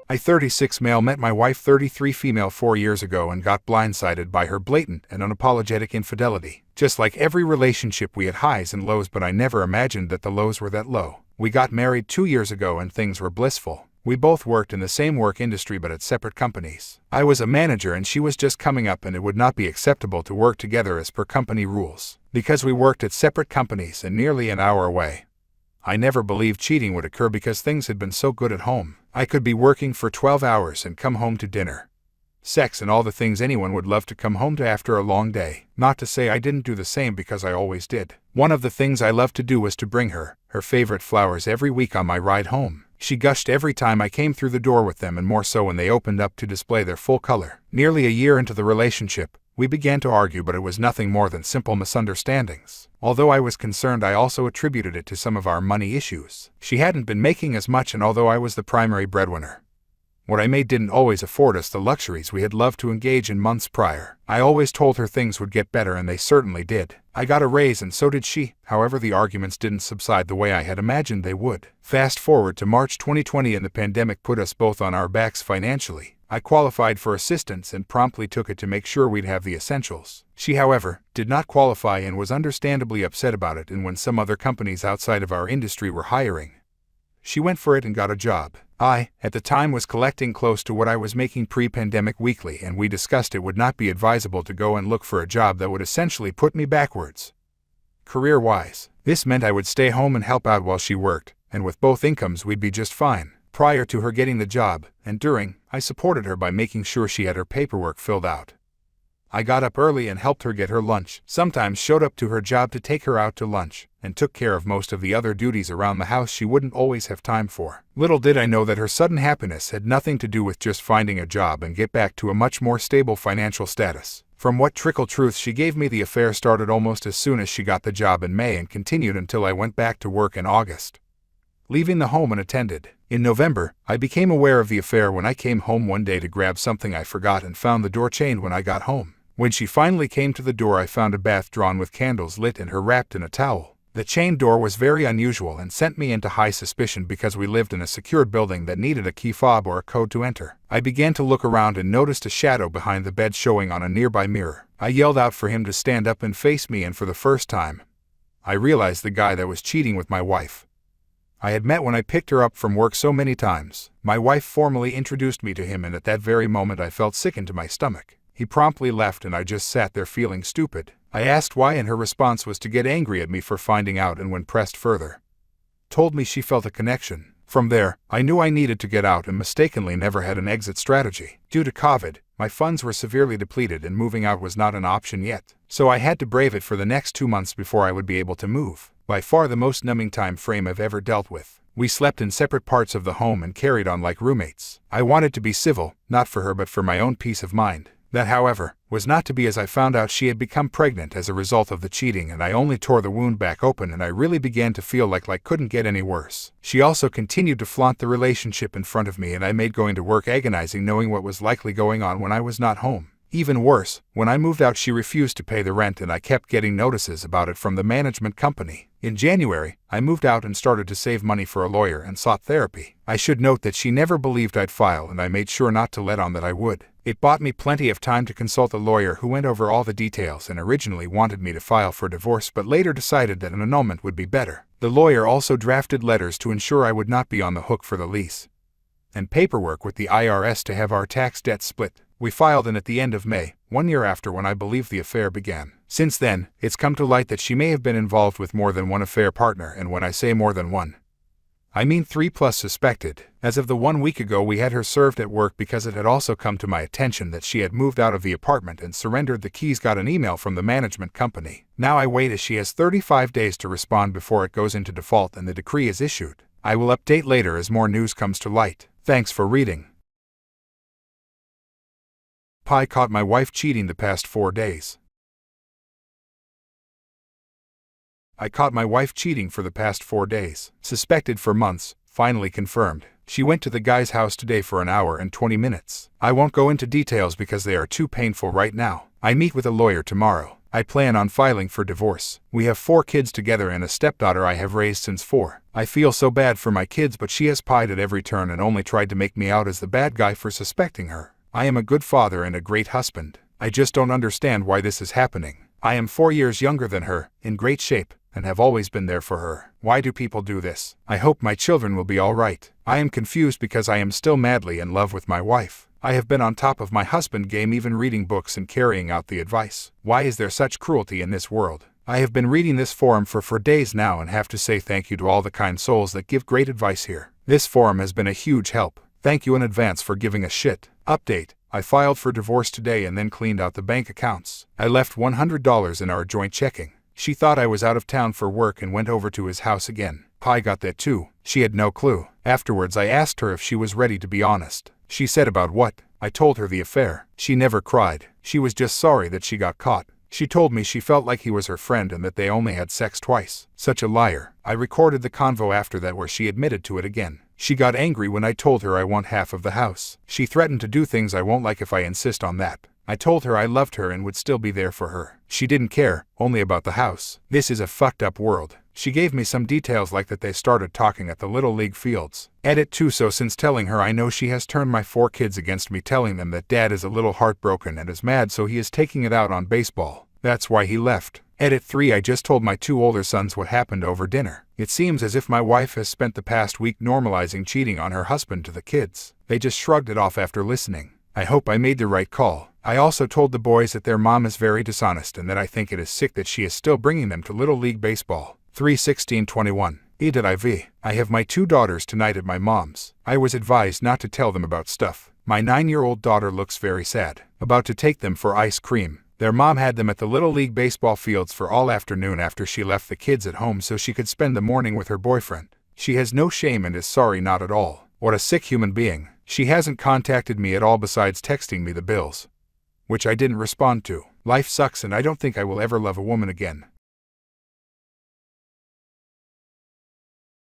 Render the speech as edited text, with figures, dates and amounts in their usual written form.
I 36 male met my wife 33 female 4 years ago and got blindsided by her blatant and unapologetic infidelity. Just like every relationship, we had highs and lows, but I never imagined that the lows were that low. We got married 2 years ago and things were blissful. We both worked in the same work industry but at separate companies. I was a manager and she was just coming up, and it would not be acceptable to work together as per company rules, because we worked at separate companies and nearly an hour away. I never believed cheating would occur because things had been so good at home. I could be working for 12 hours and come home to dinner, sex, and all the things anyone would love to come home to after a long day. Not to say I didn't do the same, because I always did. One of the things I loved to do was to bring her favorite flowers every week on my ride home. She gushed every time I came through the door with them, and more so when they opened up to display their full color. Nearly a year into the relationship, we began to argue, but it was nothing more than simple misunderstandings. Although I was concerned, I also attributed it to some of our money issues. She hadn't been making as much, and although I was the primary breadwinner, what I made didn't always afford us the luxuries we had loved to engage in months prior. I always told her things would get better, and they certainly did. I got a raise and so did she. However, the arguments didn't subside the way I had imagined they would. Fast forward to March 2020, and the pandemic put us both on our backs financially. I qualified for assistance and promptly took it to make sure we'd have the essentials. She, however, did not qualify and was understandably upset about it, and when some other companies outside of our industry were hiring, she went for it and got a job. I, at the time, was collecting close to what I was making pre-pandemic weekly, and we discussed it would not be advisable to go and look for a job that would essentially put me backwards career-wise. This meant I would stay home and help out while she worked, and with both incomes we'd be just fine. Prior to her getting the job, and during, I supported her by making sure she had her paperwork filled out. I got up early and helped her get her lunch, sometimes showed up to her job to take her out to lunch, and took care of most of the other duties around the house she wouldn't always have time for. Little did I know that her sudden happiness had nothing to do with just finding a job and get back to a much more stable financial status. From what trickle truth she gave me, the affair started almost as soon as she got the job in May and continued until I went back to work in August, leaving the home unattended. In November, I became aware of the affair when I came home one day to grab something I forgot and found the door chained when I got home. When she finally came to the door, I found a bath drawn with candles lit and her wrapped in a towel. The chained door was very unusual and sent me into high suspicion because we lived in a secured building that needed a key fob or a code to enter. I began to look around and noticed a shadow behind the bed showing on a nearby mirror. I yelled out for him to stand up and face me, and for the first time, I realized the guy that was cheating with my wife I had met when I picked her up from work so many times. My wife formally introduced me to him, and at that very moment I felt sick into my stomach. He promptly left and I just sat there feeling stupid. I asked why, and her response was to get angry at me for finding out, and when pressed further, told me she felt a connection. From there, I knew I needed to get out and mistakenly never had an exit strategy. Due to COVID, my funds were severely depleted and moving out was not an option yet. So I had to brave it for the next 2 months before I would be able to move. By far the most numbing time frame I've ever dealt with. We slept in separate parts of the home and carried on like roommates. I wanted to be civil, not for her but for my own peace of mind. That, however, was not to be, as I found out she had become pregnant as a result of the cheating, and I only tore the wound back open, and I really began to feel like life couldn't get any worse. She also continued to flaunt the relationship in front of me, and I made going to work agonizing knowing what was likely going on when I was not home. Even worse, when I moved out she refused to pay the rent, and I kept getting notices about it from the management company. In January, I moved out and started to save money for a lawyer and sought therapy. I should note that she never believed I'd file, and I made sure not to let on that I would. It bought me plenty of time to consult a lawyer who went over all the details and originally wanted me to file for divorce but later decided that an annulment would be better. The lawyer also drafted letters to ensure I would not be on the hook for the lease, and paperwork with the IRS to have our tax debt split. We filed in at the end of May, 1 year after when I believe the affair began. Since then, it's come to light that she may have been involved with more than one affair partner, and when I say more than one, I mean 3+ suspected. As of the 1 week ago, we had her served at work because it had also come to my attention that she had moved out of the apartment and surrendered the keys. Got an email from the management company. Now I wait, as she has 35 days to respond before it goes into default and the decree is issued. I will update later as more news comes to light. Thanks for reading. Pi caught my wife cheating the past 4 days. I caught my wife cheating for the past 4 days. Suspected for months, finally confirmed. She went to the guy's house today for an hour and 20 minutes. I won't go into details because they are too painful right now. I meet with a lawyer tomorrow. I plan on filing for divorce. We have 4 kids together and a stepdaughter I have raised since 4. I feel so bad for my kids, but she has pied at every turn and only tried to make me out as the bad guy for suspecting her. I am a good father and a great husband. I just don't understand why this is happening. I am 4 years younger than her, in great shape, and have always been there for her. Why do people do this? I hope my children will be all right. I am confused because I am still madly in love with my wife. I have been on top of my husband game, even reading books and carrying out the advice. Why is there such cruelty in this world? I have been reading this forum for days now and have to say thank you to all the kind souls that give great advice here. This forum has been a huge help. Thank you in advance for giving a shit. Update. I filed for divorce today and then cleaned out the bank accounts. I left $100 in our joint checking. She thought I was out of town for work and went over to his house again. I got that too. She had no clue. Afterwards I asked her if she was ready to be honest. She said about what? I told her the affair. She never cried. She was just sorry that she got caught. She told me she felt like he was her friend and that they only had sex twice. Such a liar. I recorded the convo after that where she admitted to it again. She got angry when I told her I want half of the house. She threatened to do things I won't like if I insist on that. I told her I loved her and would still be there for her. She didn't care, only about the house. This is a fucked up world. She gave me some details like that they started talking at the Little League fields. Edit 2. So since telling her I know she has turned my 4 kids against me, telling them that dad is a little heartbroken and is mad, so he is taking it out on baseball. That's why he left. Edit 3. I just told my 2 older sons what happened over dinner. It seems as if my wife has spent the past week normalizing cheating on her husband to the kids. They just shrugged it off after listening. I hope I made the right call. I also told the boys that their mom is very dishonest and that I think it is sick that she is still bringing them to Little League Baseball. 3/16/21. EDIV. I have my 2 daughters tonight at my mom's. I was advised not to tell them about stuff. My 9-year-old daughter looks very sad. About to take them for ice cream. Their mom had them at the Little League baseball fields for all afternoon after she left the kids at home so she could spend the morning with her boyfriend. She has no shame and is sorry not at all. What a sick human being. She hasn't contacted me at all besides texting me the bills, which I didn't respond to. Life sucks and I don't think I will ever love a woman again.